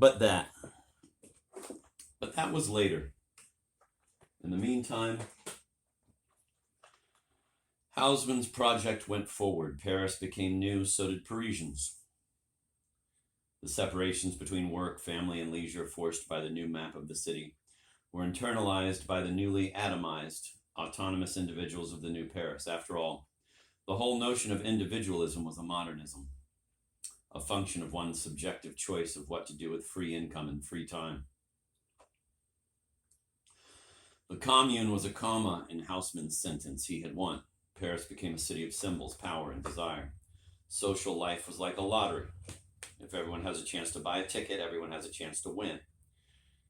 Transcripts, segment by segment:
But that was later. In the meantime, Haussmann's project went forward. Paris became new, so did Parisians. The separations between work, family, and leisure forced by the new map of the city were internalized by the newly atomized, autonomous individuals of the new Paris. After all, the whole notion of individualism was a modernism, a function of one's subjective choice of what to do with free income and free time. The commune was a comma in Haussmann's sentence. He had won. Paris became a city of symbols, power, and desire. Social life was like a lottery. If everyone has a chance to buy a ticket, everyone has a chance to win.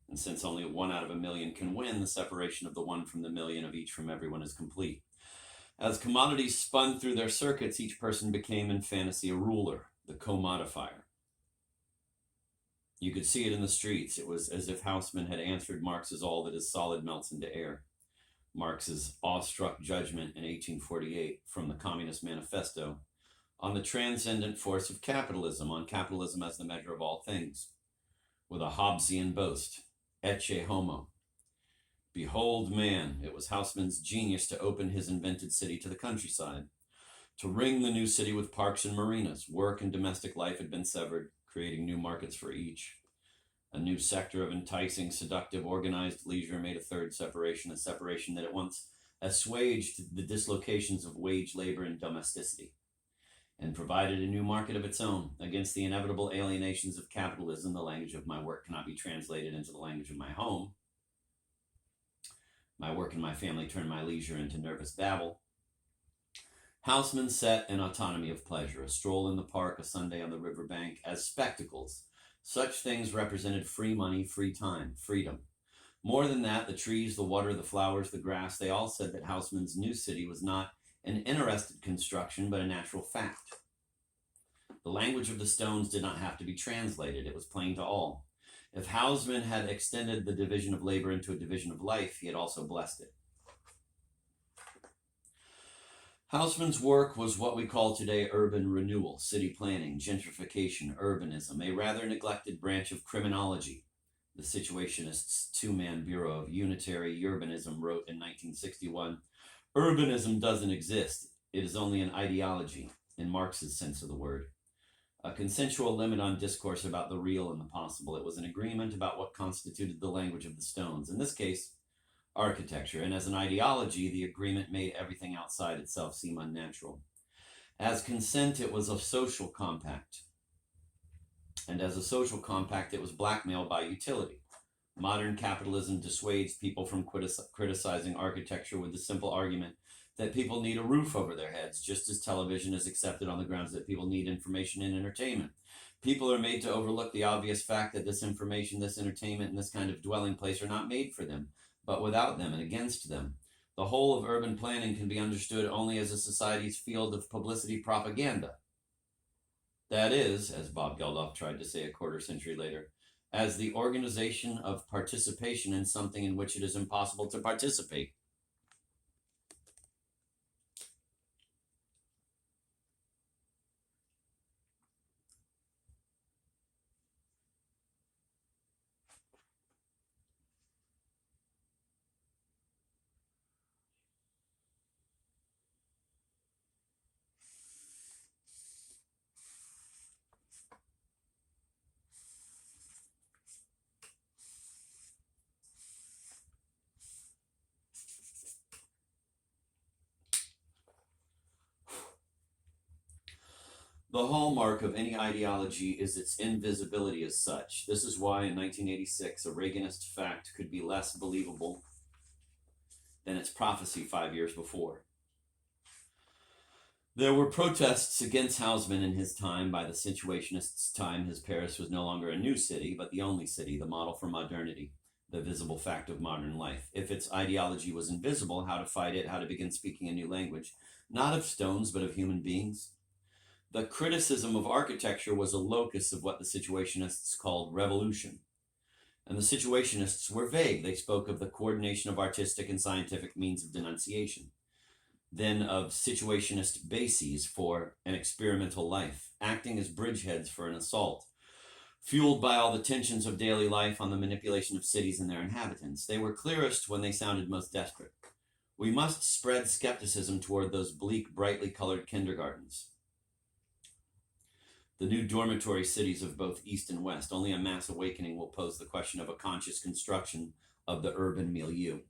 And since only 1 out of a million can win, the separation of the one from the million of each from everyone is complete. As commodities spun through their circuits, each person became in fantasy a ruler, the commodifier. You could see it in the streets. It was as if Haussmann had answered Marx's "all that is solid melts into air." Marx's awestruck judgment in 1848 from the Communist Manifesto on the transcendent force of capitalism, on capitalism as the measure of all things, with a Hobbesian boast, ecce homo. Behold man. It was Haussmann's genius to open his invented city to the countryside, to ring the new city with parks and marinas. Work and domestic life had been severed, creating new markets for each. A new sector of enticing, seductive, organized leisure made a third separation, a separation that at once assuaged the dislocations of wage labor and domesticity, and provided a new market of its own against the inevitable alienations of capitalism. The language of my work cannot be translated into the language of my home. My work and my family turn my leisure into nervous babble. Haussmann set an autonomy of pleasure, a stroll in the park, a Sunday on the riverbank, as spectacles. Such things represented free money, free time, freedom. More than that, the trees, the water, the flowers, the grass, they all said that Haussmann's new city was not an interested construction, but a natural fact. The language of the stones did not have to be translated. It was plain to all. If Haussmann had extended the division of labor into a division of life, he had also blessed it. Haussmann's work was what we call today urban renewal, city planning, gentrification, urbanism, a rather neglected branch of criminology. The Situationists' two-man bureau of unitary urbanism wrote in 1961, "Urbanism doesn't exist. It is only an ideology, in Marx's sense of the word. A consensual limit on discourse about the real and the possible. It was an agreement about what constituted the language of the stones, in this case, architecture, and as an ideology, the agreement made everything outside itself seem unnatural. As consent, it was a social compact, and as a social compact, it was blackmailed by utility. Modern capitalism dissuades people from criticizing architecture with the simple argument that people need a roof over their heads, just as television is accepted on the grounds that people need information and entertainment. People are made to overlook the obvious fact that this information, this entertainment, and this kind of dwelling place are not made for them, but without them and against them. The whole of urban planning can be understood only as a society's field of publicity propaganda. That is, as Bob Geldof tried to say a quarter century later, as the organization of participation in something in which it is impossible to participate. The hallmark of any ideology is its invisibility as such. This is why in 1986, a Reaganist fact could be less believable than its prophecy 5 years before. There were protests against Haussmann in his time. By the Situationists' time, his Paris was no longer a new city, but the only city, the model for modernity, the visible fact of modern life. If its ideology was invisible, how to fight it, how to begin speaking a new language, not of stones, but of human beings? The criticism of architecture was a locus of what the Situationists called revolution. And the Situationists were vague. They spoke of the coordination of artistic and scientific means of denunciation, then of situationist bases for an experimental life, acting as bridgeheads for an assault, fueled by all the tensions of daily life on the manipulation of cities and their inhabitants. They were clearest when they sounded most desperate. We must spread skepticism toward those bleak, brightly colored kindergartens. The new dormitory cities of both East and West. Only a mass awakening will pose the question of a conscious construction of the urban milieu.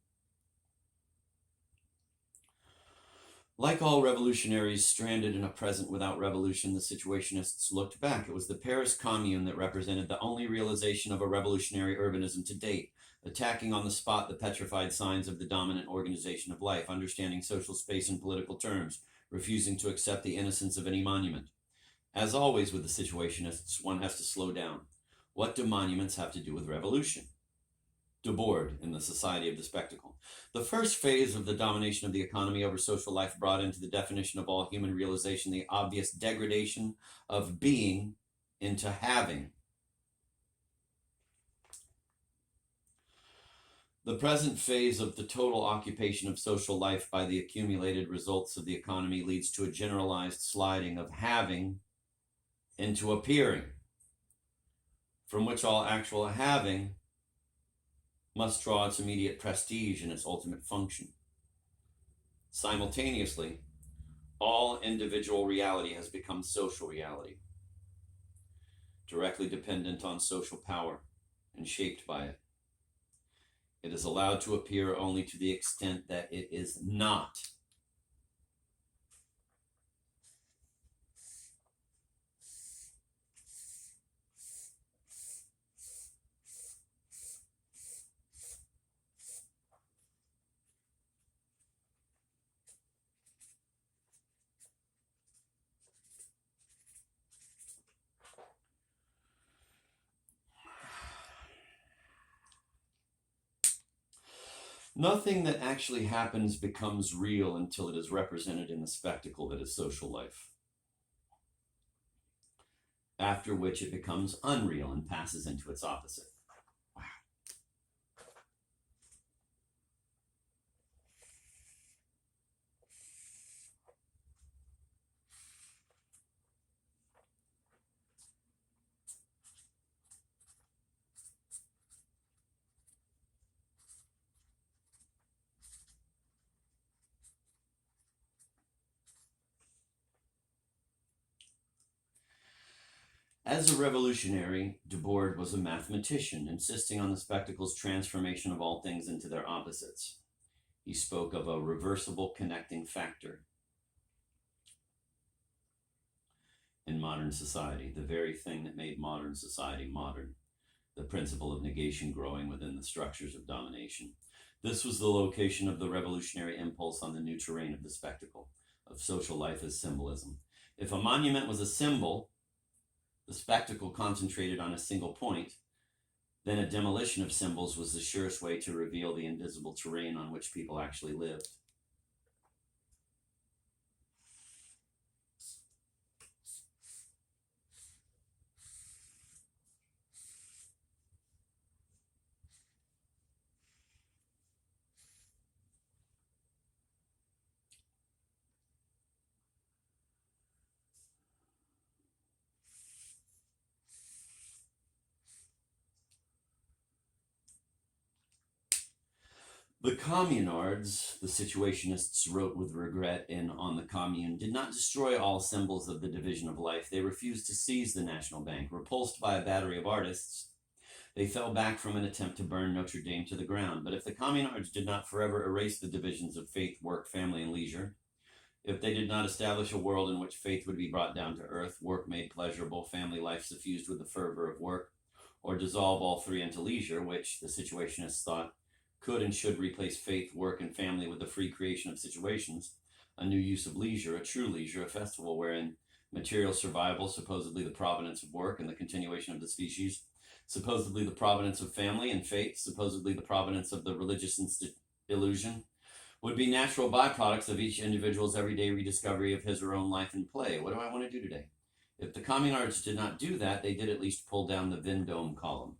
Like all revolutionaries stranded in a present without revolution, the Situationists looked back. It was the Paris Commune that represented the only realization of a revolutionary urbanism to date, attacking on the spot the petrified signs of the dominant organization of life, understanding social space in political terms, refusing to accept the innocence of any monument. As always with the Situationists, one has to slow down. What do monuments have to do with revolution? Debord in the Society of the Spectacle. The first phase of the domination of the economy over social life brought into the definition of all human realization the obvious degradation of being into having. The present phase of the total occupation of social life by the accumulated results of the economy leads to a generalized sliding of having into appearing, from which all actual having must draw its immediate prestige and its ultimate function. Simultaneously, all individual reality has become social reality, directly dependent on social power and shaped by it. It is allowed to appear only to the extent that it is not. Nothing that actually happens becomes real until it is represented in the spectacle that is social life, after which it becomes unreal and passes into its opposite. Wow. As a revolutionary, Debord was a mathematician, insisting on the spectacle's transformation of all things into their opposites. He spoke of a reversible connecting factor in modern society, the very thing that made modern society modern, the principle of negation growing within the structures of domination. This was the location of the revolutionary impulse on the new terrain of the spectacle, of social life as symbolism. If a monument was a symbol, the spectacle concentrated on a single point, then a demolition of symbols was the surest way to reveal the invisible terrain on which people actually lived. The communards, the Situationists wrote with regret in On the Commune, did not destroy all symbols of the division of life. They refused to seize the National Bank. Repulsed by a battery of artists, they fell back from an attempt to burn Notre Dame to the ground. But if the communards did not forever erase the divisions of faith, work, family, and leisure, if they did not establish a world in which faith would be brought down to earth, work made pleasurable, family life suffused with the fervor of work, or dissolve all three into leisure, which the Situationists thought could and should replace faith, work, and family with the free creation of situations, a new use of leisure, a true leisure, a festival wherein material survival, supposedly the provenance of work and the continuation of the species, supposedly the provenance of family and faith, supposedly the provenance of the religious illusion, would be natural byproducts of each individual's everyday rediscovery of his or her own life and play. What do I want to do today? If the communards did not do that, they did at least pull down the Vendôme column.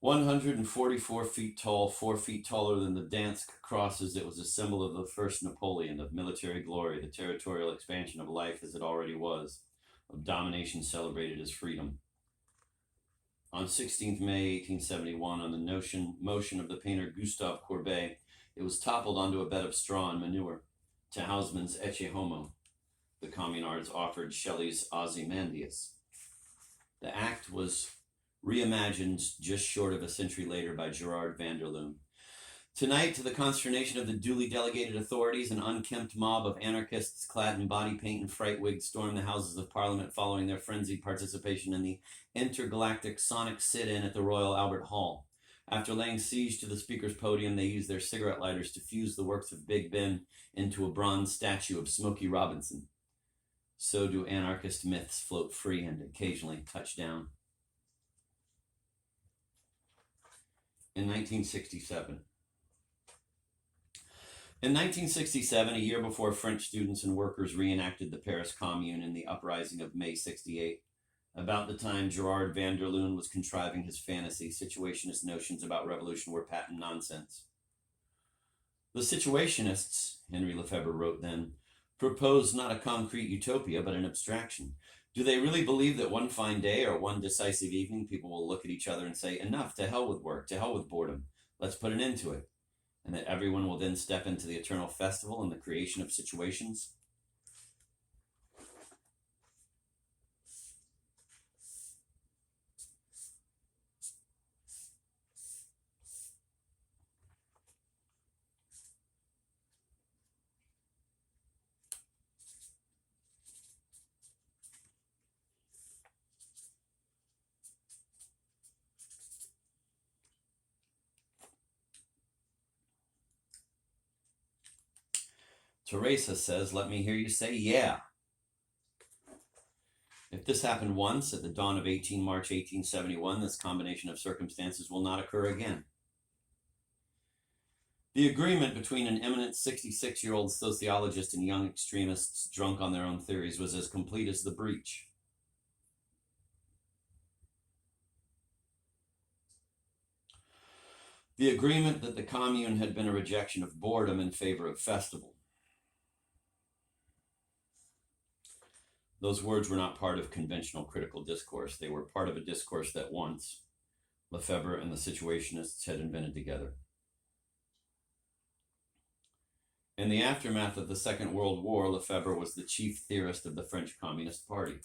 144 feet tall, 4 feet taller than the Dansk crosses, it was a symbol of the first Napoleon, of military glory, the territorial expansion of life as it already was, of domination celebrated as freedom. On 16th May 1871, on the motion of the painter Gustave Courbet, it was toppled onto a bed of straw and manure. To Hausmann's Ecce Homo, the communards offered Shelley's Ozymandias. The act was reimagined just short of a century later by Gerard van der Loon. Tonight, to the consternation of the duly delegated authorities, an unkempt mob of anarchists clad in body paint and fright wigs stormed the Houses of Parliament following their frenzied participation in the intergalactic sonic sit-in at the Royal Albert Hall. After laying siege to the Speaker's podium, they used their cigarette lighters to fuse the works of Big Ben into a bronze statue of Smokey Robinson. So do anarchist myths float free and occasionally touch down. In 1967. In 1967, a year before French students and workers reenacted the Paris Commune in the uprising of May 68, about the time Gerard van der Loon was contriving his fantasy, situationist notions about revolution were patent nonsense. The situationists, Henry Lefebvre wrote then, proposed not a concrete utopia, but an abstraction. Do they really believe that one fine day or one decisive evening, people will look at each other and say, enough, to hell with work, to hell with boredom, let's put an end to it, and that everyone will then step into the eternal festival and the creation of situations? Teresa says, let me hear you say, yeah. If this happened once at the dawn of March 1871, this combination of circumstances will not occur again. The agreement between an eminent 66-year-old sociologist and young extremists drunk on their own theories was as complete as the breach. The agreement that the commune had been a rejection of boredom in favor of festival. Those words were not part of conventional critical discourse. They were part of a discourse that once Lefebvre and the situationists had invented together. In the aftermath of the Second World War, Lefebvre was the chief theorist of the French Communist Party.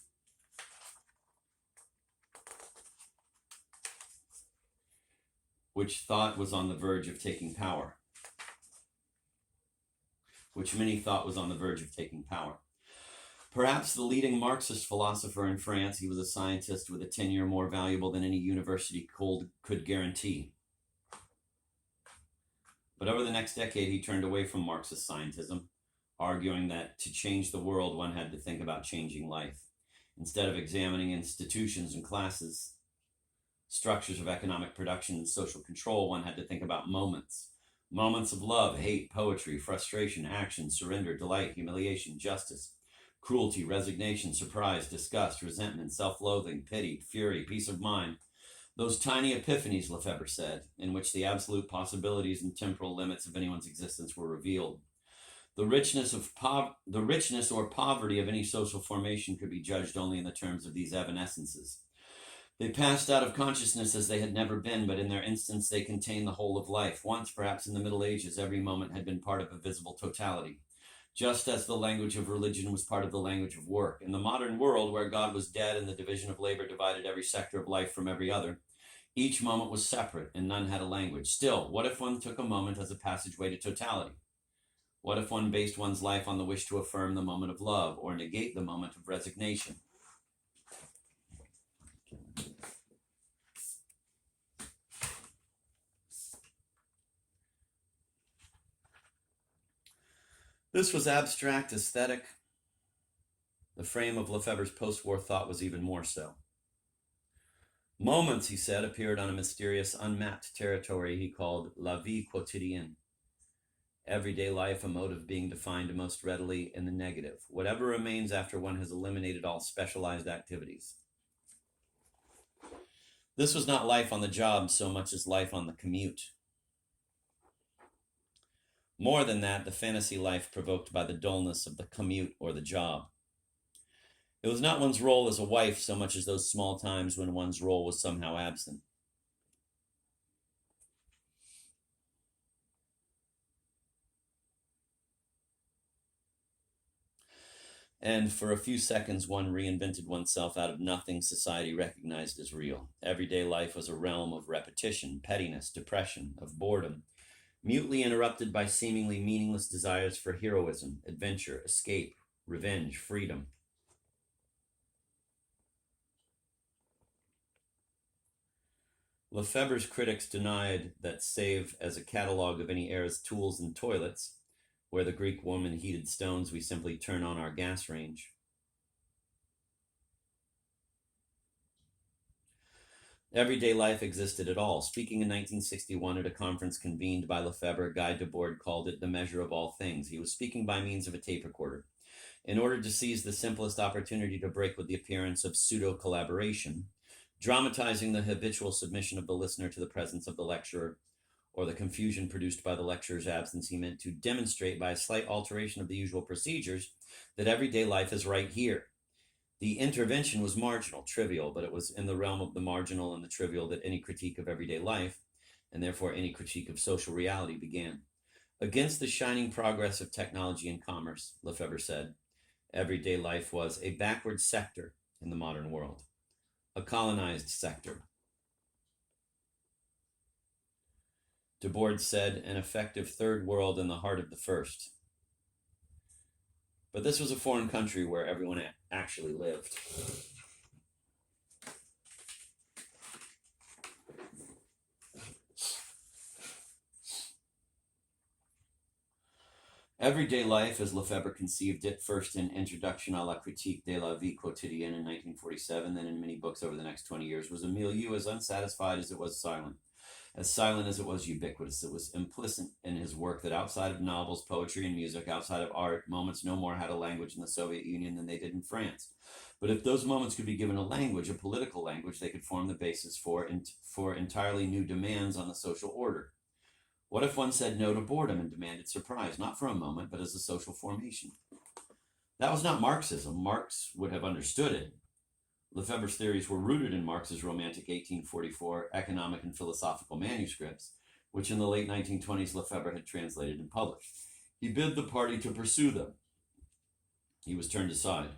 Which thought was on the verge of taking power. Which many thought was on the verge of taking power. Perhaps the leading Marxist philosopher in France, he was a scientist with a tenure more valuable than any university could guarantee. But over the next decade, he turned away from Marxist scientism, arguing that to change the world, one had to think about changing life. Instead of examining institutions and classes, structures of economic production and social control, one had to think about moments. Moments of love, hate, poetry, frustration, action, surrender, delight, humiliation, justice, cruelty, resignation, surprise, disgust, resentment, self-loathing, pity, fury, peace of mind. Those tiny epiphanies, Lefebvre said, in which the absolute possibilities and temporal limits of anyone's existence were revealed. The richness or poverty of any social formation could be judged only in the terms of these evanescences. They passed out of consciousness as they had never been, but in their instance they contained the whole of life. Once, perhaps in the Middle Ages, every moment had been part of a visible totality. Just as the language of religion was part of the language of work. In the modern world, where God was dead and the division of labor divided every sector of life from every other, each moment was separate and none had a language. Still, what if one took a moment as a passageway to totality? What if one based one's life on the wish to affirm the moment of love or negate the moment of resignation? This was abstract aesthetic. The frame of Lefebvre's post-war thought was even more so. Moments, he said, appeared on a mysterious, unmapped territory he called la vie quotidienne. Everyday life, a mode of being defined most readily in the negative. Whatever remains after one has eliminated all specialized activities. This was not life on the job so much as life on the commute. More than that, the fantasy life provoked by the dullness of the commute or the job. It was not one's role as a wife so much as those small times when one's role was somehow absent. And for a few seconds, one reinvented oneself out of nothing society recognized as real. Everyday life was a realm of repetition, pettiness, depression, of boredom, mutely interrupted by seemingly meaningless desires for heroism, adventure, escape, revenge, freedom. Lefebvre's critics denied that, save as a catalogue of any era's tools and toilets, where the Greek woman heated stones, we simply turn on our gas range. Everyday life existed at all. Speaking in 1961 at a conference convened by Lefebvre, Guy Debord called it the measure of all things. He was speaking by means of a tape recorder. In order to seize the simplest opportunity to break with the appearance of pseudo-collaboration, dramatizing the habitual submission of the listener to the presence of the lecturer, or the confusion produced by the lecturer's absence, he meant to demonstrate by a slight alteration of the usual procedures that everyday life is right here. The intervention was marginal, trivial, but it was in the realm of the marginal and the trivial that any critique of everyday life, and therefore any critique of social reality, began. Against the shining progress of technology and commerce, Lefebvre said, everyday life was a backward sector in the modern world, a colonized sector. Debord said, an effective third world in the heart of the first. But this was a foreign country where everyone actually lived. Everyday life, as Lefebvre conceived it, first in Introduction à la critique de la vie quotidienne in 1947, then in many books over the next 20 years, was a milieu as unsatisfied as it was silent. As silent as it was ubiquitous. It was implicit in his work that outside of novels, poetry, and music, outside of art, moments no more had a language in the Soviet Union than they did in France. But if those moments could be given a language, a political language, they could form the basis for entirely new demands on the social order. What if one said no to boredom and demanded surprise, not for a moment, but as a social formation? That was not Marxism. Marx would have understood it. Lefebvre's theories were rooted in Marx's romantic 1844 economic and philosophical manuscripts, which in the late 1920s Lefebvre had translated and published. He bid the party to pursue them. He was turned aside.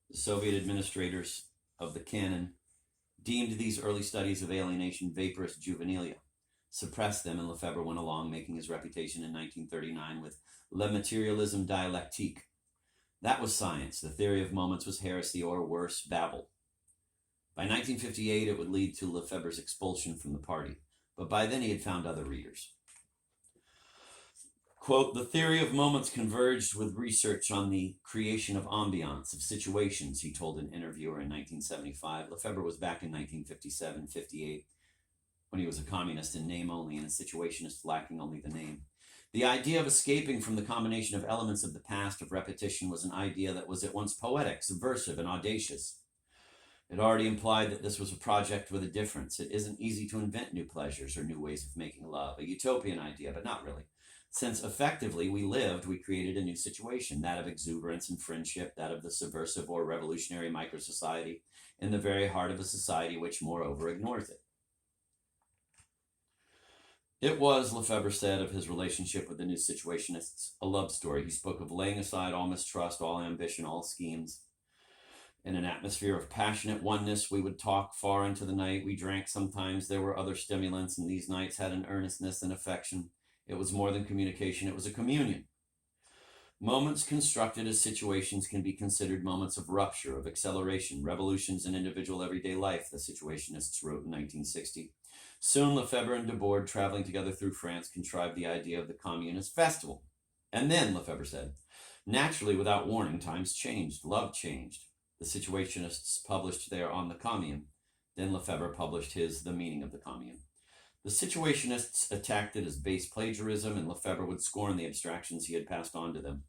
The Soviet administrators of the canon deemed these early studies of alienation vaporous juvenilia, suppressed them, and Lefebvre went along, making his reputation in 1939 with Le Materialisme Dialectique. That was science. The theory of moments was heresy, or worse, babble. By 1958, it would lead to Lefebvre's expulsion from the party, but by then he had found other readers. Quote, the theory of moments converged with research on the creation of ambiance, of situations, he told an interviewer in 1975. Lefebvre was back in 1957-58, when he was a communist in name only and a situationist lacking only the name. The idea of escaping from the combination of elements of the past, of repetition, was an idea that was at once poetic, subversive, and audacious. It already implied that this was a project with a difference. It isn't easy to invent new pleasures or new ways of making love, a utopian idea, but not really. Since effectively we created a new situation, that of exuberance and friendship, that of the subversive or revolutionary microsociety, in the very heart of a society which, moreover, ignores it. It was, Lefebvre said of his relationship with the new situationists, a love story. He spoke of laying aside all mistrust, all ambition, all schemes. In an atmosphere of passionate oneness, we would talk far into the night. We drank sometimes. There were other stimulants, and these nights had an earnestness and affection. It was more than communication. It was a communion. Moments constructed as situations can be considered moments of rupture, of acceleration, revolutions in individual everyday life, the situationists wrote in 1960. Soon Lefebvre and Debord, traveling together through France, contrived the idea of the Communist Festival. And then, Lefebvre said, naturally, without warning, times changed, love changed. The situationists published their On the Commune. Then Lefebvre published his The Meaning of the Commune. The situationists attacked it as base plagiarism, and Lefebvre would scorn the abstractions he had passed on to them.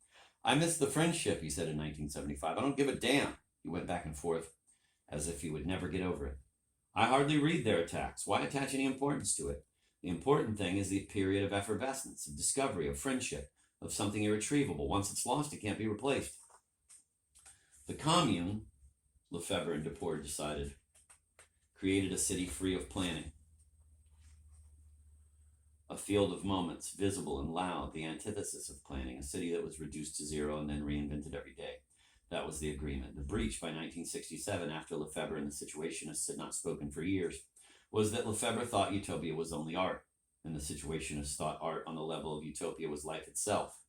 I miss the friendship, he said in 1975. I don't give a damn. He went back and forth as if he would never get over it. I hardly read their attacks. Why attach any importance to it? The important thing is the period of effervescence, of discovery, of friendship, of something irretrievable. Once it's lost, it can't be replaced. The Commune, Lefebvre and Duport decided, created a city free of planning. A field of moments, visible and loud, the antithesis of planning, a city that was reduced to zero and then reinvented every day. That was the agreement. The breach by 1967, after Lefebvre and the Situationists had not spoken for years, was that Lefebvre thought utopia was only art, and the Situationists thought art on the level of utopia was life itself.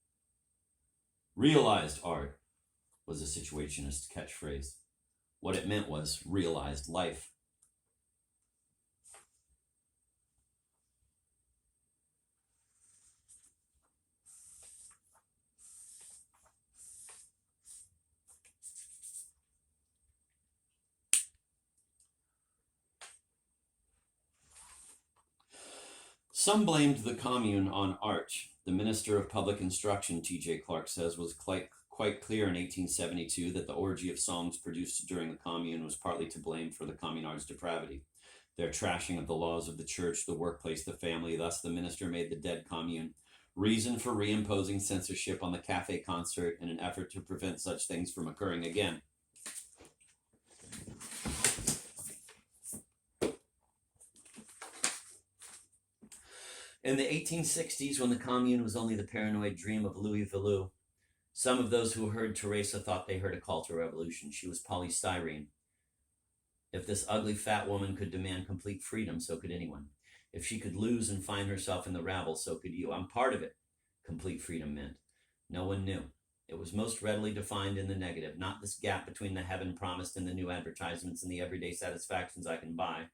Realized art was a Situationist catchphrase. What it meant was realized life. Some blamed the Commune on art. The Minister of Public Instruction, T.J. Clark says, was quite clear in 1872 that the orgy of songs produced during the Commune was partly to blame for the communards' depravity, their trashing of the laws of the church, the workplace, the family. Thus, the minister made the dead Commune reason for reimposing censorship on the cafe concert in an effort to prevent such things from occurring again. In the 1860s, when the Commune was only the paranoid dream of Louis Velu, some of those who heard Teresa thought they heard a call to revolution. She was polystyrene. If this ugly fat woman could demand complete freedom, so could anyone. If she could lose and find herself in the rabble, so could you. I'm part of it, complete freedom meant. No one knew. It was most readily defined in the negative, not this gap between the heaven promised and the new advertisements and the everyday satisfactions I can buy.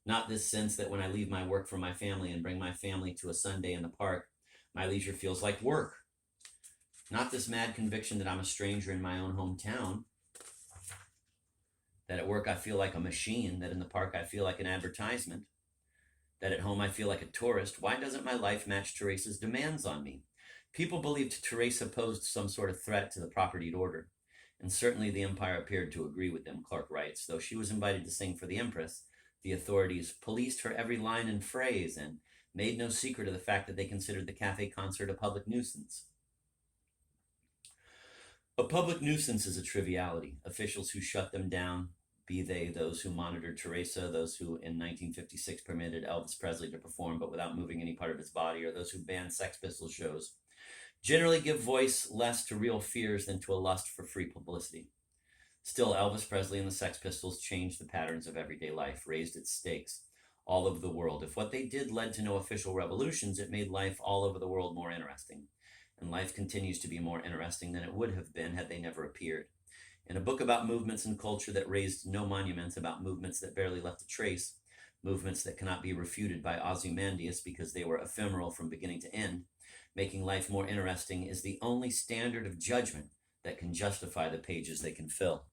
Not this sense that when I leave my work for my family and bring my family to a Sunday in the park, my leisure feels like work. Not this mad conviction that I'm a stranger in my own hometown, that at work I feel like a machine, that in the park I feel like an advertisement, that at home I feel like a tourist. Why doesn't my life match Teresa's demands on me? People believed Teresa posed some sort of threat to the propertied order, and certainly the empire appeared to agree with them, Clark writes. Though she was invited to sing for the Empress, the authorities policed her every line and phrase and made no secret of the fact that they considered the cafe concert a public nuisance. A public nuisance is a triviality. Officials who shut them down, be they those who monitored Teresa, those who in 1956 permitted Elvis Presley to perform but without moving any part of his body, or those who banned Sex Pistols shows, generally give voice less to real fears than to a lust for free publicity. Still, Elvis Presley and the Sex Pistols changed the patterns of everyday life, raised its stakes all over the world. If what they did led to no official revolutions, it made life all over the world more interesting. And life continues to be more interesting than it would have been had they never appeared. In a book about movements and culture that raised no monuments, about movements that barely left a trace, movements that cannot be refuted by Ozymandias because they were ephemeral from beginning to end, making life more interesting is the only standard of judgment that can justify the pages they can fill.